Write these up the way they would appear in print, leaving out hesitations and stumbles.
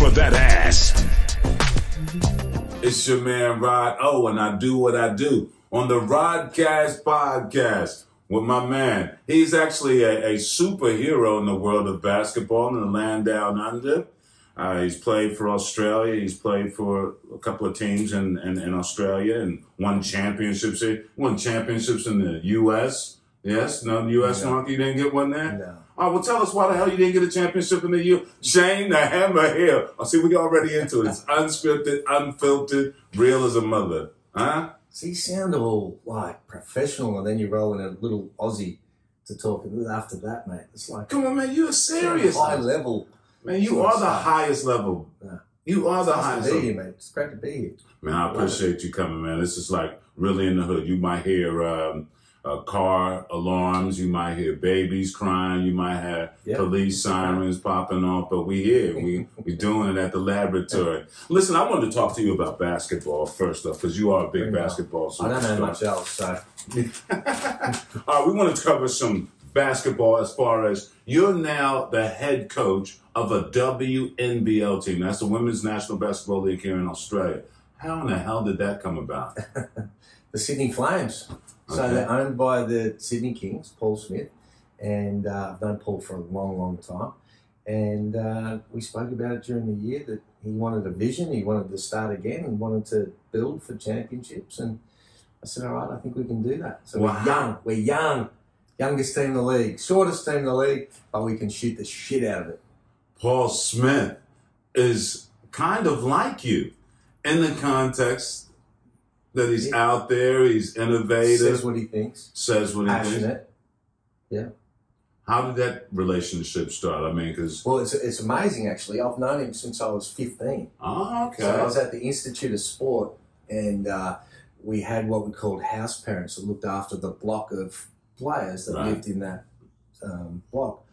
for that ass. It's your man RodneyO, and I do what I do on the Rodcast podcast with my man. He's actually a superhero in the world of basketball in the land down under. He's played for Australia. He's played for a couple of teams in Australia and won championships here. Won championships in the U.S. Yes? No U.S. market? You didn't get one there? No. Oh, well, tell us why the hell you didn't get a championship in the U.S. Shane, the hammer here. Oh, see, we already into it. It's unscripted, unfiltered, real as a mother. Huh? So you sound all like professional, and then you roll in a little Aussie to talk after that, mate. It's like, come on, man, you're serious. High level. Man, you are the highest level. Yeah. You are the highest level. It's great to be here, mate. It's great to be here. Man, I appreciate you coming, man. This is like really in the hood. You might hear car alarms. You might hear babies crying. You might have police sirens popping off. But we here. We doing it at the laboratory. Listen, I wanted to talk to you about basketball first off, because you are a big basketball superstar. I don't know much else, so. All right, we want to cover some basketball as far as you're now the head coach of a WNBL team. That's the Women's National Basketball League here in Australia. How in the hell did that come about? The Sydney Flames. So they're owned by the Sydney Kings, Paul Smith, and I've known Paul for a long, long time. And we spoke about it during the year that he wanted a vision, he wanted to start again, and wanted to build for championships. And I said, all right, I think we can do that. So we're young, youngest team in the league, shortest team in the league, but we can shoot the shit out of it. Paul Smith is kind of like you in the context that he's out there, he's innovative. Says what he thinks. Says what he thinks. Passionate. Yeah. How did that relationship start? I mean, because... Well, it's amazing, actually. I've known him since I was 15. Oh, okay. So I was at the Institute of Sport, and we had what we called house parents that looked after the block of players that lived in that block.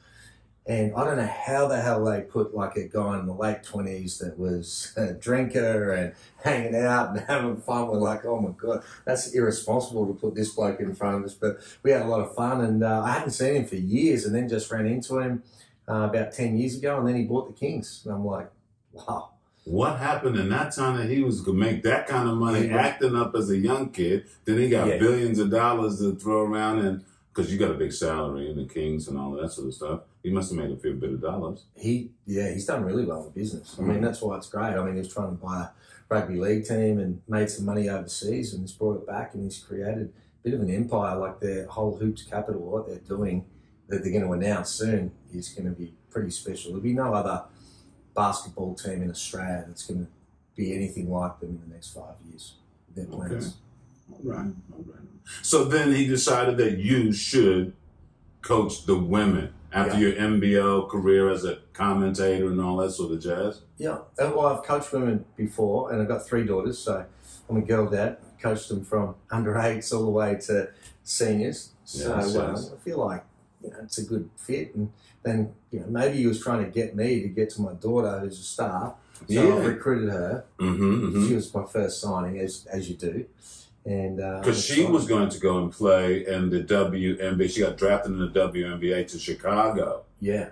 And I don't know how the hell they put like a guy in the late 20s that was a drinker and hanging out and having fun. We're like, oh my God, that's irresponsible to put this bloke in front of us. But we had a lot of fun, and I hadn't seen him for years, and then just ran into him about 10 years ago, and then he bought the Kings. And I'm like, wow. What happened in that time that he was going to make that kind of money acting up as a young kid? Then he got billions of dollars to throw around, and because you got a big salary in the Kings and all of that sort of stuff. He must have made a few bit of dollars. He's done really well in business. I mean, that's why it's great. I mean, he was trying to buy a rugby league team and made some money overseas, and he's brought it back, and he's created a bit of an empire. Like their whole Hoops Capital, what they're doing, that they're going to announce soon, is going to be pretty special. There'll be no other basketball team in Australia that's going to be anything like them in the next 5 years. Their plans. Okay. All right. So then he decided that you should coach the women after your NBL career as a commentator and all that sort of jazz. Yeah. Well, I've coached women before, and I've got 3 daughters, so I'm a girl dad. Coached them from under-8s all the way to seniors. So I feel like it's a good fit. And then maybe he was trying to get me to get to my daughter, who's a star. So I recruited her. She was my first signing, as you do. And because she was going to go and play in the WNBA. She got drafted in the WNBA to Chicago. Yeah.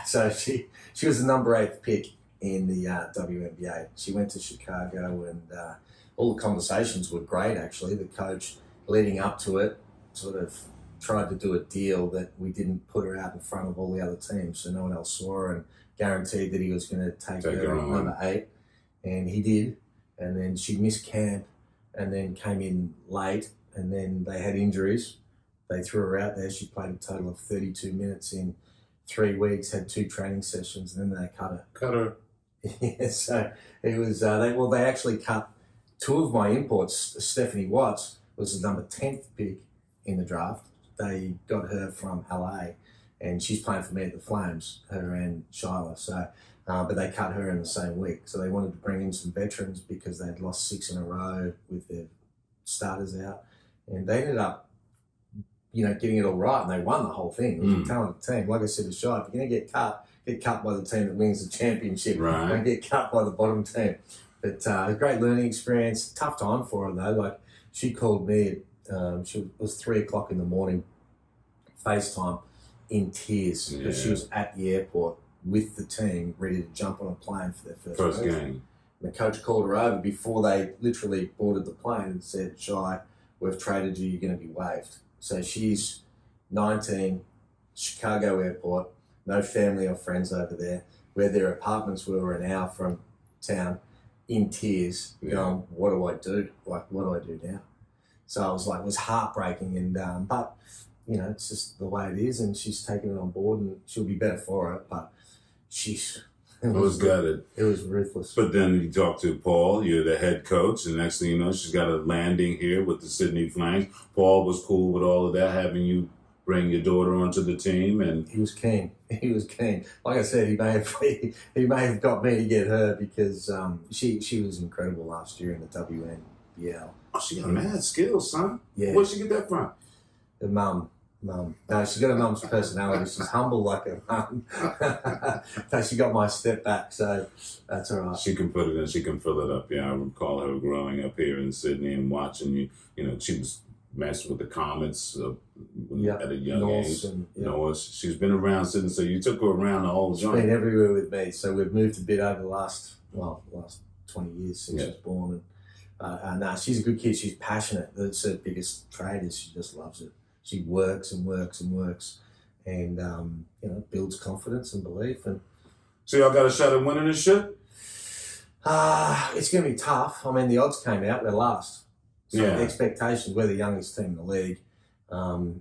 So she was the number 8th pick in the WNBA. She went to Chicago, and all the conversations were great, actually. The coach, leading up to it, sort of tried to do a deal that we didn't put her out in front of all the other teams, so no one else saw her, and guaranteed that he was going to take her at number 8. And he did. And then she missed camp and then came in late, and then they had injuries. They threw her out there. She played a total of 32 minutes in 3 weeks, had 2 training sessions, and then they cut her. Cut her. Yeah, so it was, they actually cut 2 of my imports. Stephanie Watts was the number 10th pick in the draft. They got her from LA, and she's playing for me at the Flames, her and Shyla. So, but they cut her in the same week. So they wanted to bring in some veterans because they'd lost 6 in a row with their starters out. And they ended up, getting it all right, and they won the whole thing. It was a talented team. Like I said to Shy, if you're going to get cut by the team that wins the championship. Right. Don't get cut by the bottom team. But a great learning experience. Tough time for her, though. Like, she called me it was 3 o'clock in the morning, FaceTime, in tears, because she was at the airport with the team, ready to jump on a plane for their First game. And the coach called her over before they literally boarded the plane and said, Shy, we've traded you, you're going to be waived. So she's 19, Chicago airport, no family or friends over there, where their apartments were an hour from town, in tears, going, what do I do? Like, what do I do now? So I was like, it was heartbreaking. And but, you know, it's just the way it is. And she's taken it on board and she'll be better for it. But it was gutted. It was ruthless. But then you talk to Paul, you're the head coach, and next thing you know, she's got a landing here with the Sydney Flames. Paul was cool with all of that, having you bring your daughter onto the team, and he was keen. He was keen. Like I said, he may have got me to get her because she was incredible last year in the WNBL. Oh, she got mad skills, son. Yeah. Where'd she get that from? Her mum. No, she's got a mum's personality. She's humble like a mum. No, she got my step back, so that's all right. She can put it in. She can fill it up. Yeah, I recall her growing up here in Sydney and watching you. You know, she was messing with the Comets at a young age. She's been around Sydney, so you took her around the whole joint. She's been everywhere with me. So we've moved a bit over the last 20 years since she was born. And she's a good kid. She's passionate. That's her biggest trait is she just loves it. She works and works and works, and builds confidence and belief. And so y'all got a shot at winning this shit? It's going to be tough. I mean, the odds came out. We're last. So the expectations, we're the youngest team in the league.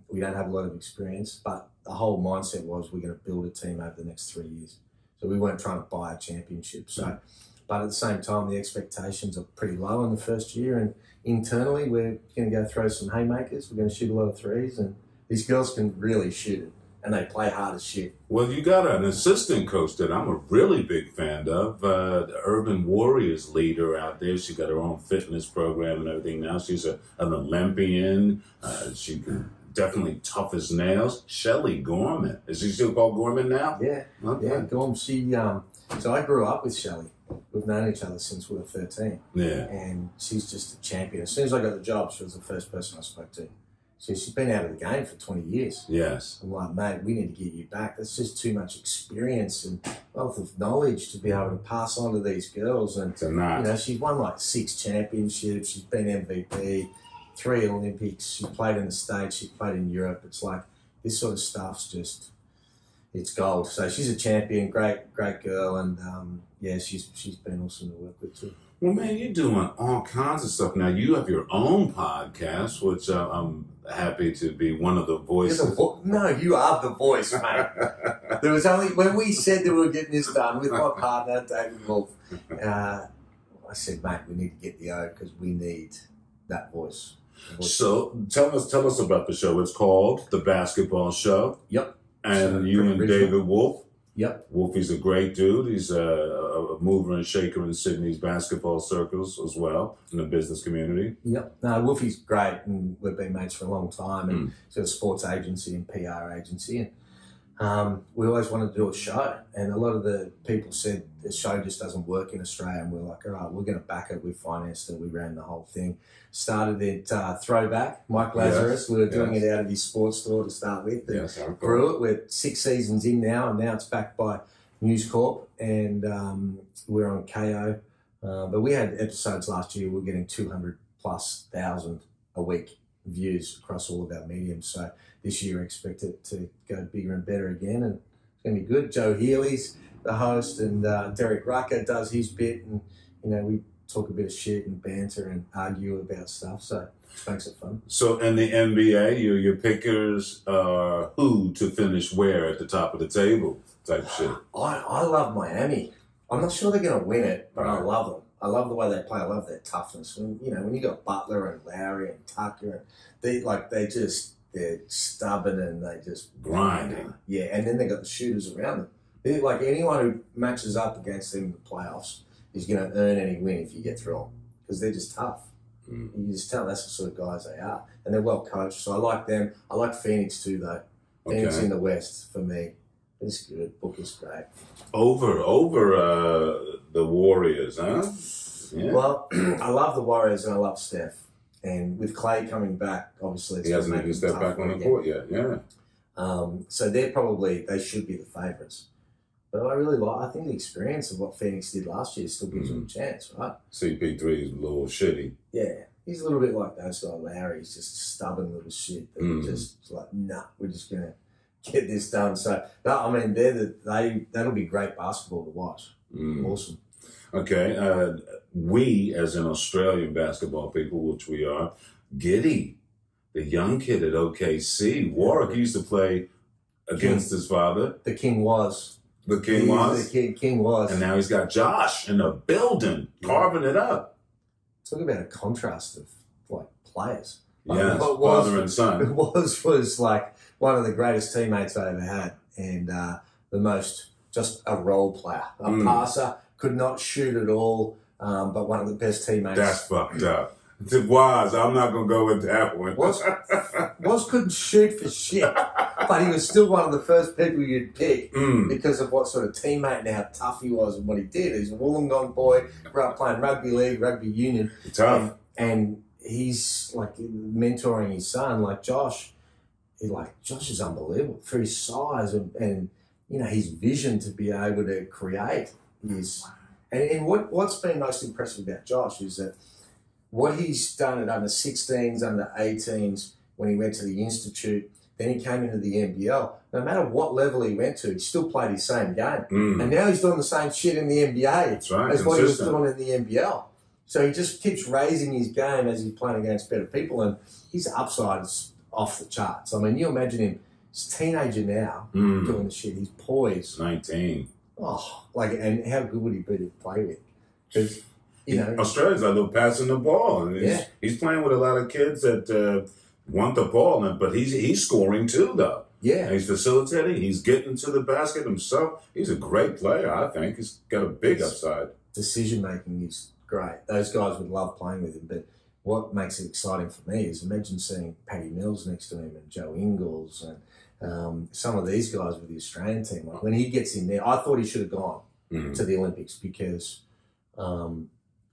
We don't have a lot of experience, but the whole mindset was we're going to build a team over the next 3 years. So we weren't trying to buy a championship. So, but at the same time, the expectations are pretty low in the first year, and internally, we're going to go throw some haymakers. We're going to shoot a lot of threes, and these girls can really shoot it, and they play hard as shit. Well, you got an assistant coach that I'm a really big fan of, the Urban Warriors leader out there. She got her own fitness program and everything now. She's an Olympian. She can definitely tough as nails. Shelley Gorman. Is she still called Gorman now? Yeah. Okay. Yeah, Gorman. So I grew up with Shelley. We've known each other since we were 13. Yeah. And she's just a champion. As soon as I got the job, she was the first person I spoke to. So she's been out of the game for 20 years. Yes. I'm like, mate, we need to get you back. That's just too much experience and wealth of knowledge to be able to pass on to these girls. And, she's won like 6 championships. She's been MVP, 3 Olympics. She played in the States. She played in Europe. It's like this sort of stuff's just, it's gold. So she's a champion, great girl. And, she's been awesome to work with too. Well, man, you're doing all kinds of stuff now. You have your own podcast, which I'm happy to be one of the voices. No, you are the voice, mate. There was only, when we said that we were getting this done with my partner, David Wolf, I said, mate, we need to get the O because we need that voice. So tell us about the show. It's called The Basketball Show. Yep. And you and David Wolf. Yep. Wolfie's a great dude. He's a mover and shaker in Sydney's basketball circles as well, in the business community. Yep. No, Wolfie's great, and we've been mates for a long time, and he's got a sports agency and PR agency. And we always wanted to do a show, and a lot of the people said the show just doesn't work in Australia, and we're like, all right, we're going to back it. We financed it. We ran the whole thing. Started it Throwback, Mike Lazarus. Yes. We were doing it out of his sports store to start with. Yes, grew it. We're 6 seasons in now, and now it's backed by News Corp, and we're on KO. But we had episodes last year. We were getting 200,000+ a week views across all of our mediums. So this year I expect it to go bigger and better again, and it's going to be good. Joe Healy's the host, and Derek Rucker does his bit, and we talk a bit of shit and banter and argue about stuff, so it makes it fun. So in the NBA, your pickers are who to finish where at the top of the table type shit? I love Miami. I'm not sure they're going to win it, but I love them. I love the way they play. I love their toughness. When you got Butler and Lowry and Tucker, and they're stubborn and they just grinding. Yeah, and then they got the shooters around them. They're like anyone who matches up against them in the playoffs is going to earn any win if you get through them because they're just tough. You just tell that's the sort of guys they are, and they're well coached. So I like them. I like Phoenix too, though. Phoenix in the West for me. It's good. Book is great. Over the Warriors, huh? Yeah. Well, I love the Warriors and I love Steph. And with Clay coming back, obviously, he hasn't even stepped back on the court yet. Yeah. So they should be the favourites. But I think the experience of what Phoenix did last year still gives him a chance, right? CP3 is a little shitty. Yeah. He's a little bit like those guys, Larry. He's just a stubborn little shit. That just like, nah, we're just going to get this done. So, no, I mean, that'll be great basketball to watch. Awesome. Okay. We, as in Australian basketball people, which we are, Giddy, the young kid at OKC. Warwick used to play against his father. The King was. The King was? The King was. And now he's got Josh in the building, carving it up. Talk about a contrast of, like, players. Yes, father and son. It was like one of the greatest teammates I ever had, and the most, just a role player. A passer, could not shoot at all, but one of the best teammates. That's fucked up. It was. I'm not going to go with that one. Was couldn't shoot for shit, but he was still one of the first people you'd pick because of what sort of teammate and how tough he was and what he did. He's a Wollongong boy, grew up playing rugby league, rugby union. Tough. And he's like mentoring his son, like Josh. Josh is unbelievable for his size and you know, his vision to be able to create is. And what's been most impressive about Josh is that what he's done at under 16s, under 18s, when he went to the Institute, then he came into the NBL. No matter what level he went to, he still played his same game. And now he's doing the same shit in the NBA That's right, as what he was doing in the NBL. So he just keeps raising his game as he's playing against better people, and his upside is off the charts. I mean, you imagine him, he's a teenager now, doing the shit. He's poised. 19. Oh, and how good would he be to play with? Because, you know, Australia's a little passing the ball. He's playing with a lot of kids that want the ball, but he's scoring too, though. Yeah. And he's facilitating. He's getting to the basket himself. He's a great player, I think. He's got a big upside. Decision-making is great. Those guys would love playing with him, but what makes it exciting for me is imagine seeing Paddy Mills next to him and Joe Ingles and some of these guys with the Australian team. Like when he gets in there, I thought he should have gone to the Olympics because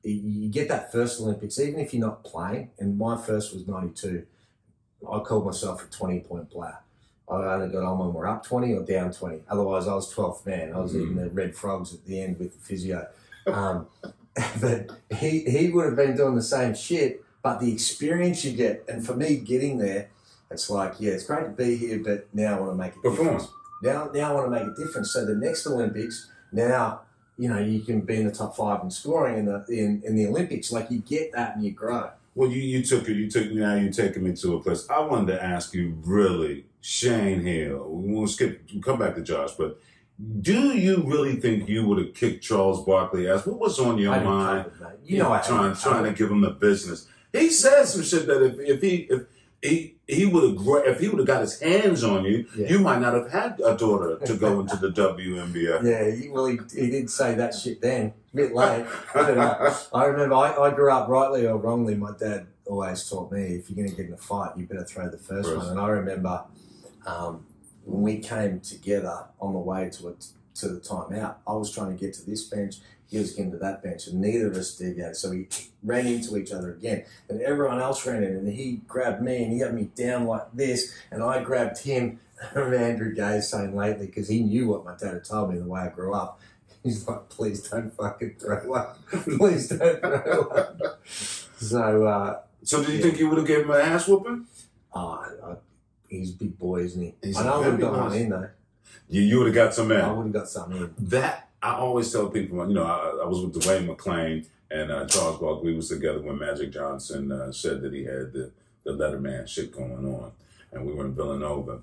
you get that first Olympics, even if you're not playing, and my first was 92, I called myself a 20-point player. I only got on when we're up 20 or down 20. Otherwise, I was 12th man. I was eating the red frogs at the end with the physio. But he would have been doing the same shit, but the experience you get, and for me getting there, it's like, yeah, it's great to be here, but now I want to make a difference. Now I want to make a difference. So the next Olympics, now, you know, you can be in the top 5 in scoring in the Olympics. Like you get that and you grow. Well, now you're taking me to a place. I wanted to ask you really, Shane here, we'll come back to Josh, but do you really think you would have kicked Charles Barkley ass? What was on your mind? You know, trying to give him the business. He said some shit that if he would have got his hands on you, you might not have had a daughter to go into the WNBA. Yeah, he did say that shit then. A bit late. I remember I grew up, rightly or wrongly, my dad always taught me, if you're going to get in a fight, you better throw the first one. And I remember when we came together on the way to the timeout, I was trying to get to this bench, he was getting to that bench, and neither of us deviated. So we ran into each other again, and everyone else ran in, and he grabbed me, and he had me down like this, and I grabbed him. I remember Andrew Gay saying lately, because he knew what my dad had told me the way I grew up, he's like, please don't fucking throw one. Please don't throw one. So do you think you would have given him an ass whooping? He's a big boy, isn't he? I know I would have got one in, though. You would have got some in. I would have got some in. That, I always tell people, you know, I was with Dwayne McClain and Charles Barkley. We was together when Magic Johnson said that he had the Letterman shit going on. And we were in Villanova.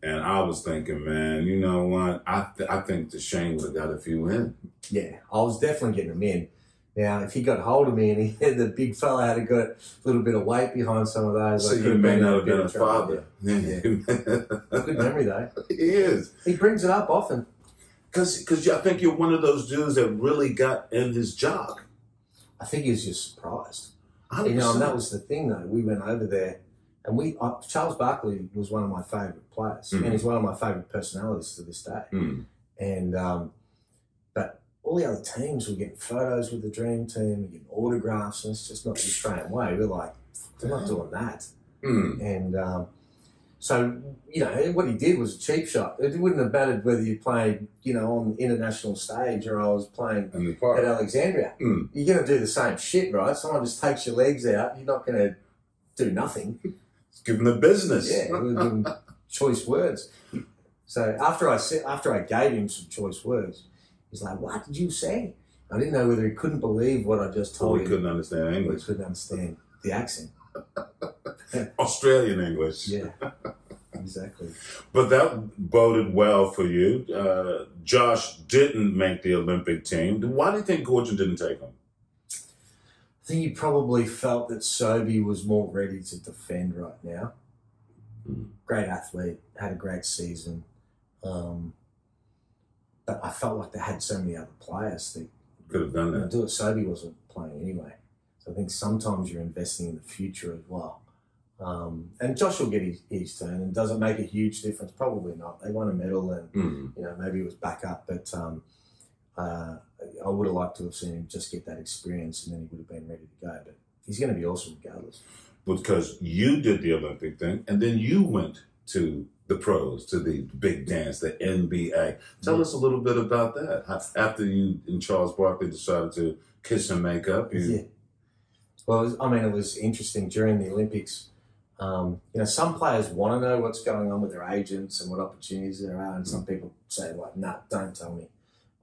And I was thinking, man, you know what? I think that Shane would have got a few in. Yeah, I was definitely getting them in. Now, if he got hold of me and he had the big fella had got a little bit of weight behind some of those. So you may not have been a father. Yeah. Good memory, though. He is. He brings it up often. Because I think you're one of those dudes that really got in his job. I think he was just surprised. 100%. You know, and that was the thing, though. We went over there, and Charles Barkley was one of my favourite players, and he's one of my favourite personalities to this day. And but all the other teams were getting photos with the Dream Team, we're getting autographs, and it's just not the Australian way. We're like, we're not doing that. And So, you know, what he did was a cheap shot. It wouldn't have mattered whether you played, you know, on the international stage or I was playing at Alexandria. Mm. You're going to do the same shit, right? Someone just takes your legs out. You're not going to do nothing. Give him the business. Yeah, we'll give him choice words. So after I gave him some choice words, he's like, "What did you say?" I didn't know whether he couldn't believe what I just told him. He couldn't understand English. He couldn't understand the accent. Australian English. Yeah, exactly. But that boded well for you. Josh didn't make the Olympic team. Why do you think Gordon didn't take him? I think he probably felt that Sobey was more ready to defend right now. Great athlete, had a great season. But I felt like they had so many other players that could have done that. Sobey wasn't playing anyway. So I think sometimes you're investing in the future as well. And Josh will get his turn, and does it make a huge difference? Probably not. They won a medal, and you know, maybe it was back up, but I would have liked to have seen him just get that experience, and then he would have been ready to go. But he's going to be awesome regardless. Because you did the Olympic thing, and then you went to the pros, to the big dance, the NBA. Tell us a little bit about that. After you and Charles Barkley decided to kiss and make up. Yeah. Well, it was interesting during the Olympics. You know, some players want to know what's going on with their agents and what opportunities there are, and some people say, like, nah, don't tell me.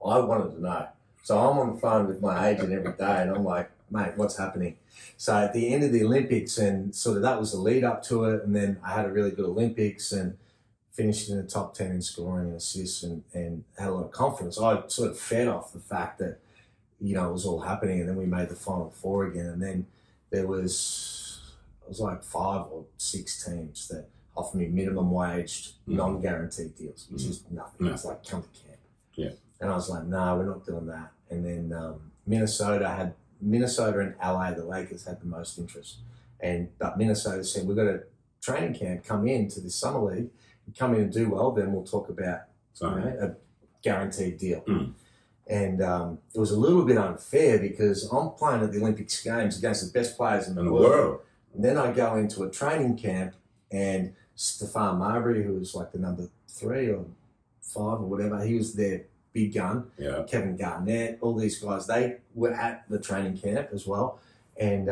I wanted to know. So I'm on the phone with my agent every day, and I'm like, mate, what's happening? So at the end of the Olympics, and sort of that was the lead up to it, and then I had a really good Olympics and finished in the top 10 in scoring and assists, and had a lot of confidence. I sort of fed off the fact that, you know, it was all happening, and then we made the Final Four again, and then it was like 5 or 6 teams that offered me minimum wage, non-guaranteed deals, which is nothing. It's like, come to camp. Yeah. And I was like, no, we're not doing that. And then Minnesota and LA, the Lakers, had the most interest. But Minnesota said, we've got a training camp, come in to this summer league, come in and do well, then we'll talk about a guaranteed deal. And it was a little bit unfair because I'm playing at the Olympics Games against the best players in the world. And then I go into a training camp, and Stephon Marbury, who was like the number 3 or 5 or whatever, he was their big gun. Yeah. Kevin Garnett, all these guys, they were at the training camp as well. And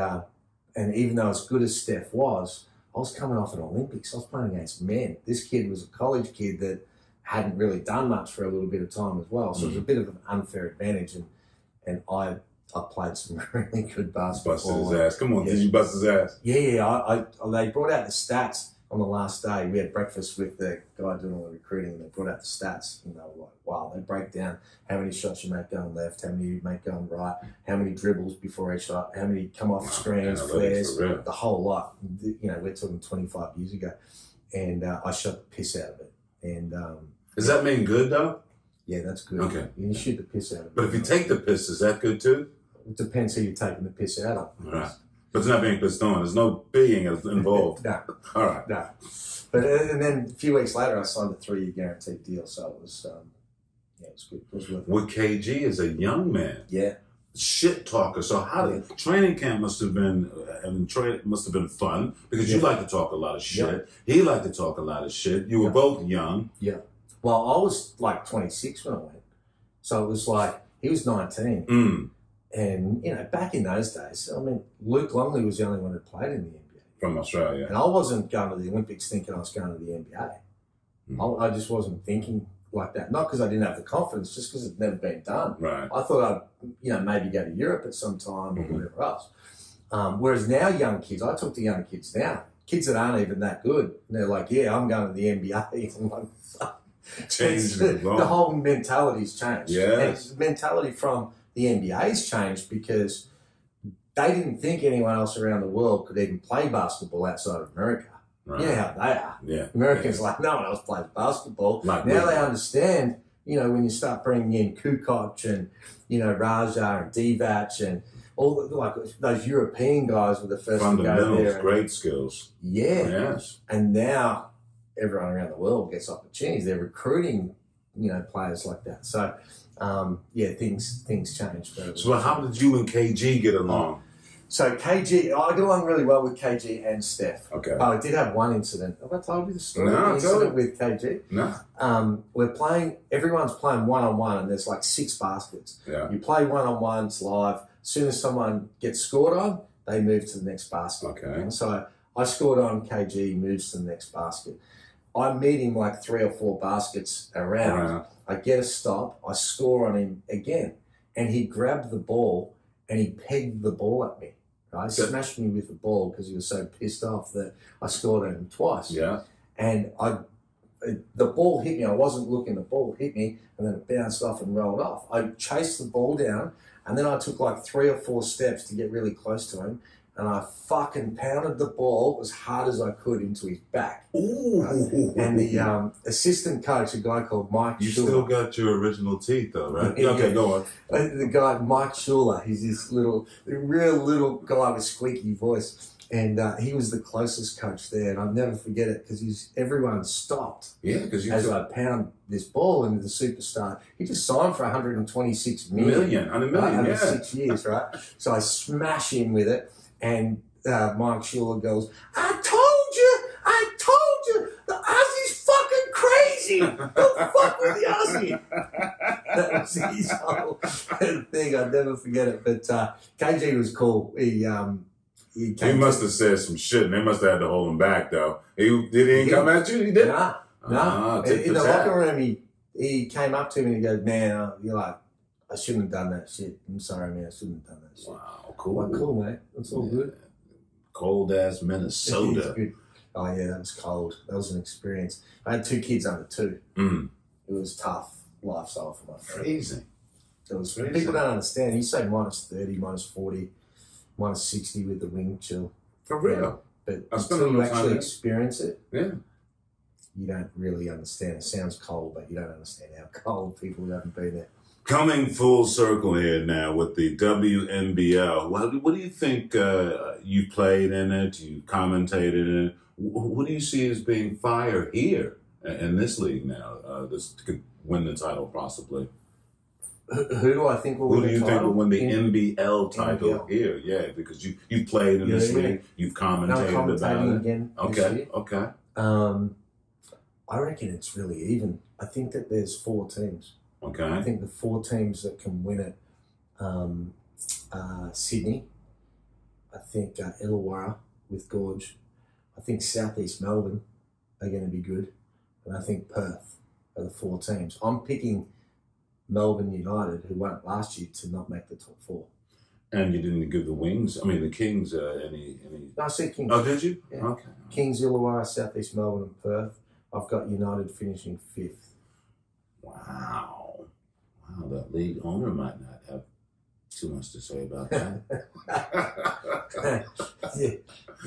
even though as good as Steph was, I was coming off an Olympics. I was playing against men. This kid was a college kid that hadn't really done much for a little bit of time as well. So it was a bit of an unfair advantage. And I played some really good basketball. Busted his ass. Come on, did you bust his ass? Yeah. They brought out the stats on the last day. We had breakfast with the guy doing all the recruiting, and they brought out the stats, and they were like, wow, they break down how many shots you make going left, how many you make going right, how many dribbles before each shot, how many come off screens, flares, the whole lot. You know, we're talking 25 years ago. And I shot the piss out of it. And does that mean good, though? Yeah, that's good. Okay. You shoot the piss out of it. But if you take the piss, is that good, too? It depends who you're taking the piss out of. Right. But it's not being pissed on. There's no being involved. No. All right. No. But and then a few weeks later, I signed a 3-year guaranteed deal. So it was, it was good. It was worth it. With KG as a young man. Yeah. Shit talker. So how did training camp must have been fun because you like to talk a lot of shit. Yep. He liked to talk a lot of shit. You were both young. Yeah. Well, I was like 26 when I went. So it was like, he was 19. And, you know, back in those days, I mean, Luke Longley was the only one that played in the NBA. From Australia. And I wasn't going to the Olympics thinking I was going to the NBA. I just wasn't thinking like that. Not because I didn't have the confidence, just because it'd never been done. Right. I thought I'd, you know, maybe go to Europe at some time or whatever else. Whereas now young kids, I talk to young kids now, kids that aren't even that good. And they're like, yeah, I'm going to the NBA. I'm like, fuck. The whole mentality's changed. Yeah. And the mentality from the NBA's changed because they didn't think anyone else around the world could even play basketball outside of America. Right. You know how they are. Yeah. Americans like, no one else plays basketball. Like now they understand, you know, when you start bringing in Kukoc and, you know, Raja and Divac and all the, like those European guys were the first to go there. Great skills. Yeah. Yes. And now everyone around the world gets opportunities. They're recruiting, you know, players like that. So, things change. So how did you and KG get along? So KG, I get along really well with KG and Steph. Okay. But I did have one incident. Have I told you the story? No, the incident with KG? No. Everyone's playing one-on-one and there's like 6 baskets. Yeah. You play one-on-ones live. As soon as someone gets scored on, they move to the next basket. Okay. And so I scored on, KG moves to the next basket. I meet him like 3 or 4 baskets around. I get a stop. I score on him again. And he grabbed the ball and he pegged the ball at me. Right? Smashed me with the ball because he was so pissed off that I scored on him twice. Yeah. And the ball hit me. I wasn't looking. The ball hit me and then it bounced off and rolled off. I chased the ball down and then I took like 3 or 4 steps to get really close to him. And I fucking pounded the ball as hard as I could into his back. Ooh. Right? And the assistant coach, a guy called Mike You Schuler. still got your original teeth, though, right? Yeah, okay, go on. The guy, Mike Schuler, he's this real little guy with a squeaky voice. And he was the closest coach there. And I'll never forget it because everyone stopped. Yeah, because you as took I pound this ball into the superstar. He just signed for 126 million. on a million, over yeah. 6 years, right? So I smash him with it. And Mike Schuler goes, I told you, the Aussie's fucking crazy. Don't fuck with the Aussie. That was his whole thing. I'd never forget it. But KG was cool. He must have said some shit, and they must have had to hold him back, though. Did he come at you? He did? No. In the locker room, he came up to me and he goes, man, you're like, I shouldn't have done that shit. I'm sorry, man. I shouldn't have done that shit. Wow, cool. Well, cool, mate. That's all good. Cold-ass Minnesota. Good. Oh, yeah, that was cold. That was an experience. I had 2 kids under 2. Mm. It was tough lifestyle for my friend. Freezing. It was, Freezing. people don't understand. You say minus 30, minus 40, minus 60 with the wind chill. For real. But I spent until a you little time actually there. experience it, Yeah. you don't really understand. It sounds cold, but you don't understand how cold people who haven't been there. Coming full circle here now with the WNBL. What do you think you played in it, you commentated in it? What do you see as being fire here in this league now? This could win the title possibly. Who do I think will Who win do you the think title? will win the NBL title NBL. here? Yeah, because you played in this league, you've commentated No about commentating it. again this Okay, year. okay. I reckon it's really even. I think that there's 4 teams. I Okay. think the 4 teams that can win it, Sydney, I think Illawarra with Gorge, I think Southeast Melbourne are going to be good, and I think Perth are the 4 teams. I'm picking Melbourne United, who won it last year, to not make the top 4. And you didn't give the Kings any... No, I said Kings. Oh, did you? Yeah. Okay. Kings, Illawarra, Southeast Melbourne and Perth. I've got United finishing 5th. Wow, that league owner might not have too much to say about that.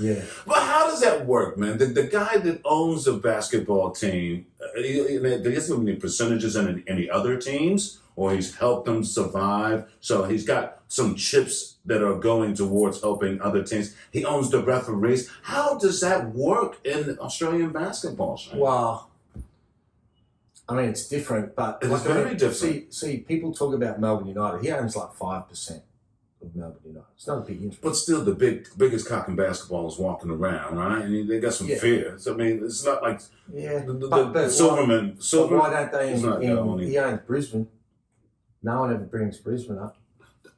Yeah. But how does that work, man? The guy that owns a basketball team, he doesn't have any percentages in any other teams, or he's helped them survive. So he's got some chips that are going towards helping other teams. He owns the referees. How does that work in Australian basketball, Shane? Well, I mean, it's different, but It's very different. See, people talk about Melbourne United. He owns like 5% of Melbourne United. It's not a big interest. But still, the biggest cock in basketball is walking around, right? And they got some Yeah. fear. So, I mean, it's not like Yeah, the Silverman. But why don't they? is not going. He owns Brisbane. No one ever brings Brisbane up.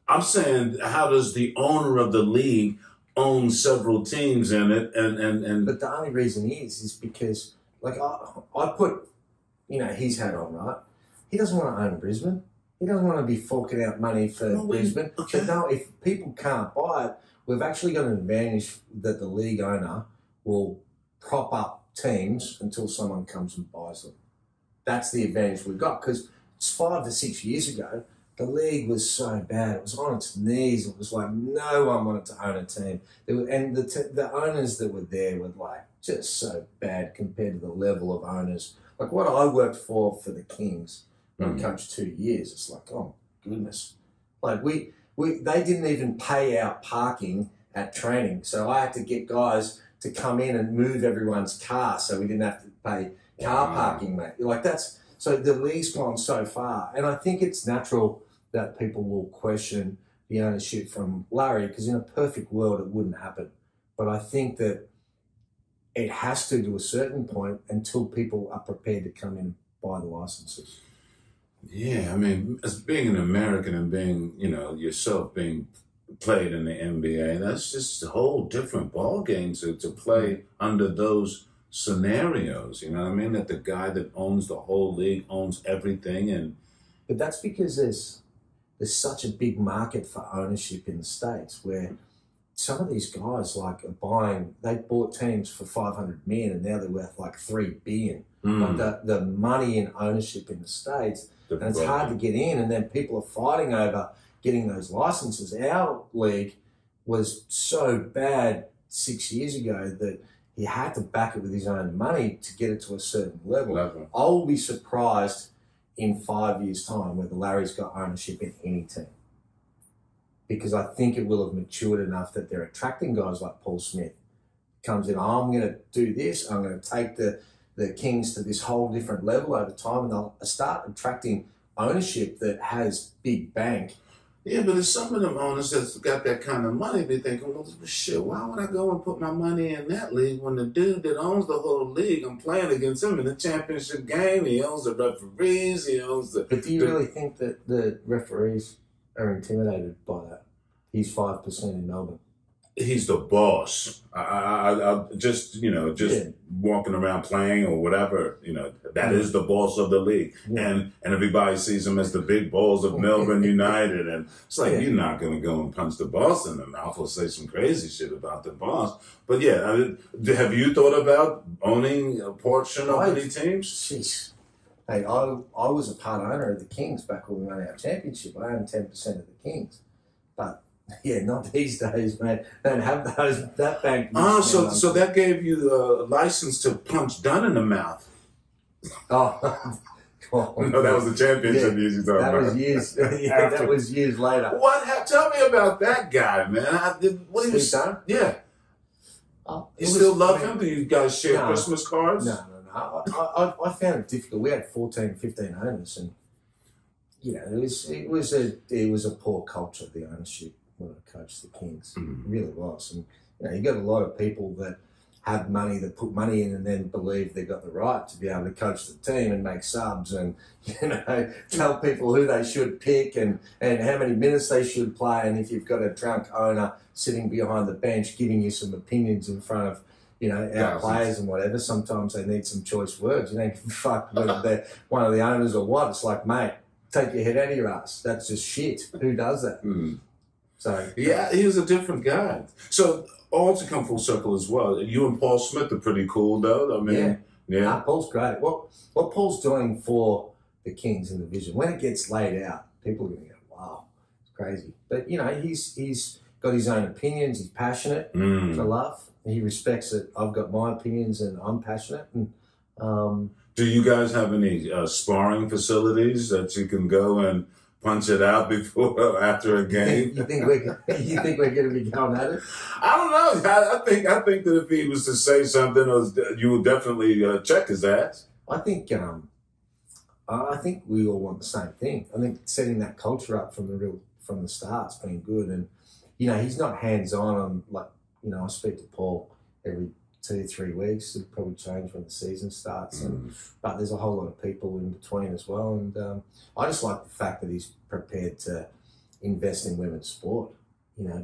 I'm saying, how does the owner of the league own several teams in it? And But the only reason is because, like, I put, his hat on, right? He doesn't want to own Brisbane. He doesn't want to be forking out money for Brisbane. okay. But no, if people can't buy it, we've actually got an advantage that the league owner will prop up teams until someone comes and buys them. That's the advantage we've got, because it's 5 to 6 years ago, the league was so bad. It was on its knees. It was like no one wanted to own a team. The owners that were there were like just so bad compared to the level of owners. Like what I worked for the Kings, I coached 2 years. It's like, oh goodness, like they didn't even pay out parking at training, so I had to get guys to come in and move everyone's car, so we didn't have to pay car parking, mate. Like so the league's gone so far, and I think it's natural that people will question, the ownership from Larry, because in a perfect world it wouldn't happen. But I think that it has to a certain point until people are prepared to come in and buy the licenses. Yeah, I mean, as being an American and being, yourself being played in the NBA, that's just a whole different ball game to play under those scenarios. You know what I mean? That the guy that owns the whole league owns everything, but that's because there's such a big market for ownership in the States, where some of these guys they bought teams for 500 million and now they're worth like 3 billion. Like the money in ownership in the States, and it's hard to get in, and then people are fighting over getting those licenses. Our league was so bad 6 years ago that he had to back it with his own money to get it to a certain level. I will be surprised in 5 years' time whether Larry's got ownership in any team, because I think it will have matured enough that they're attracting guys like Paul Smith. Comes in, I'm going to do this, I'm going to take the Kings to this whole different level over time, and they'll start attracting ownership that has big bank. Yeah, but there's some of them owners that's got that kind of money, be thinking, well, shit, why would I go and put my money in that league when the dude that owns the whole league, I'm playing against him in the championship game, he owns the referees, he owns the... But do you really think that the referees are intimidated by that? He's 5% in Melbourne. He's the boss. I just walking around playing or whatever, that is the boss of the league. Yeah. And everybody sees him as the big balls of Melbourne United. And it's like, you're not going to go and punch the boss in the mouth or say some crazy shit about the boss. But have you thought about owning a portion of any teams? Jeez. Hey, I was a part owner of the Kings back when we won our championship. I owned 10% of the Kings. But... yeah, not these days, man. They don't have that bank. So that gave you a license to punch Dunn in the mouth. Oh, no, that was the championship years you talking about. That was years. That was years later. Tell me about that guy, man. What he was done? Yeah. You still love him? Do you guys share Christmas cards? No. I found it difficult. We had 14, 15 owners, and it was a poor culture, the ownership, when I coached the Kings. It really was. And you got a lot of people that have money, that put money in and then believe they've got the right to be able to coach the team and make subs and tell people who they should pick and how many minutes they should play. And if you've got a drunk owner sitting behind the bench giving you some opinions in front of our players and whatever, sometimes they need some choice words. You don't give a fuck whether they're one of the owners or what. It's like, mate, take your head out of your ass. That's just shit. Who does that? So yeah, he was a different guy. So all to come full circle as well. You and Paul Smith are pretty cool, though. I mean, yeah. Paul's great. What Paul's doing for the Kings in the vision, when it gets laid out, people are going to go, wow, it's crazy. But he's got his own opinions. He's passionate for love. He respects that I've got my opinions and I'm passionate. And do you guys have any sparring facilities that you can go and punch it out before or after a game? You think we're going to be going at it? I don't know. I think that if he was to say something, you would definitely check his ass. I think we all want the same thing. I think setting that culture up from the start's been good, and he's not hands on. I speak to Paul every 2-3 weeks. It'll probably change when the season starts, but there's a whole lot of people in between as well. And I just like the fact that he's prepared to invest in women's sport,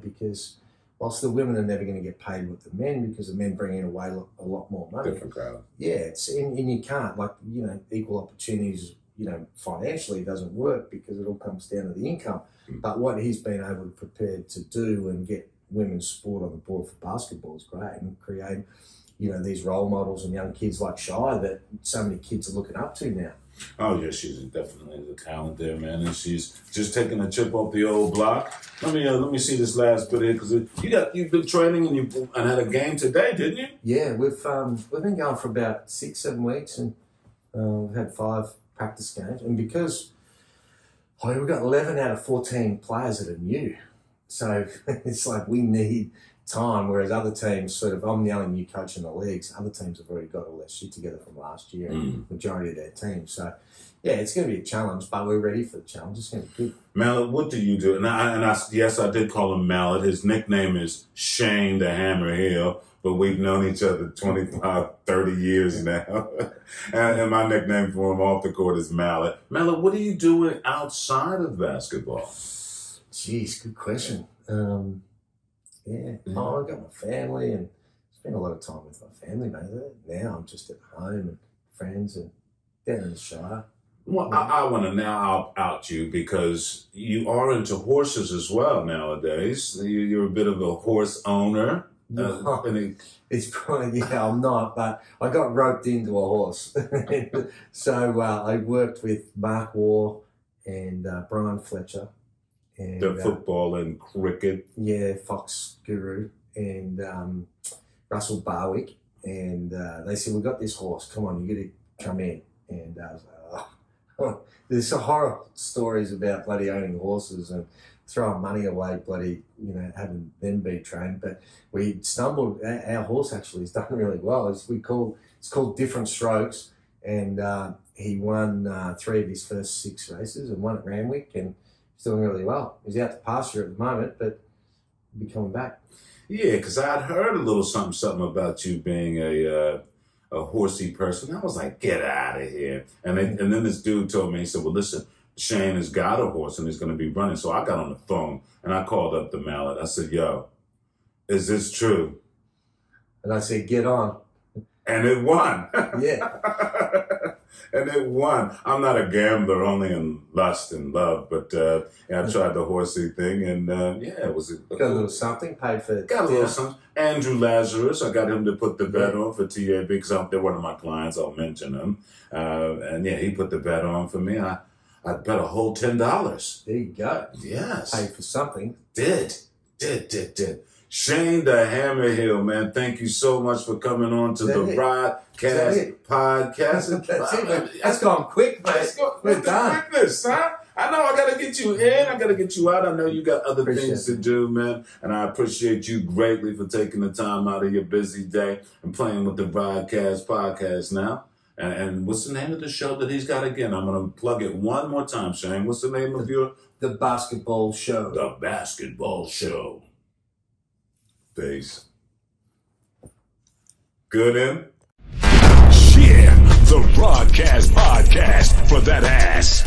because whilst the women are never going to get paid with the men, because the men bring in a lot more money. Different crowd. Yeah, and you can't, equal opportunities, financially doesn't work because it all comes down to the income. But what he's been able to prepare to do and get women's sport on the board for basketball is great, and create, these role models and young kids like Shy that so many kids are looking up to now. Oh yeah, she's definitely the talent there, man, and she's just taking a chip off the old block. Let me see this last bit here, because you've been training and had a game today, didn't you? Yeah, we've been going for about 6-7 weeks, and we've had 5 practice games, and because we've got 11 out of 14 players that are new. So it's like we need time, whereas other teams sort of, I'm the only new coach in the leagues, other teams have already got all their shit together from last year, majority of their teams. So, yeah, it's going to be a challenge, but we're ready for the challenge. It's going to be good. Mallet, what do you do? Yes, I did call him Mallet. His nickname is Shane the Hammer Hill, but we've known each other 25, 30 years now. and my nickname for him off the court is Mallet. Mallet, what are you doing outside of basketball? Jeez, good question. Oh, I've got my family and spend a lot of time with my family, mate. Now I'm just at home and friends and down in the Shire. Well, I want to now out you because you are into horses as well nowadays. You're a bit of a horse owner. It's probably, I'm not, but I got roped into a horse. So I worked with Mark Waugh and Brian Fletcher. And, the football and cricket. Yeah, Fox Guru and Russell Barwick. And they said, we've got this horse, come on, you got to come in. And I was like, there's some horror stories about bloody owning horses and throwing money away, bloody, having them be trained. But we stumbled, our horse actually has done really well. It's called Different Strokes. And he won 3 of his first 6 races and 1 at Randwick, and he's doing really well. He's out to pasture at the moment, but he'll be coming back. Yeah, because I'd heard a little something about you being a horsey person. I was like, get out of here. And then this dude told me, he said, well, listen, Shane has got a horse and he's going to be running. So I got on the phone and I called up the Mallet. I said, yo, is this true? And I said, get on. And it won. Yeah. And it won. I'm not a gambler, only in lust and love, but I tried the horsey thing, and it was got a little something paid for it. Got a little something. Andrew Lazarus, I got him to put the bet on for TAB because they're one of my clients. I'll mention him, and he put the bet on for me. I bet a whole $10. There you go. Yes, paid for something. Did. Shane the Hammer Hill, man, thank you so much for coming on to the Rodcast podcast. That's it. That's gone quick, mate. We're done. Quickness, huh? I know I got to get you in. I got to get you out. I know you got other things to do, man. And I appreciate you greatly for taking the time out of your busy day and playing with the Rodcast podcast now. And what's the name of the show that he's got again? I'm going to plug it one more time, Shane. What's the name of your... The Basketball Show. The Basketball Show. Peace. Good in? Share the Rodcast podcast for that ass.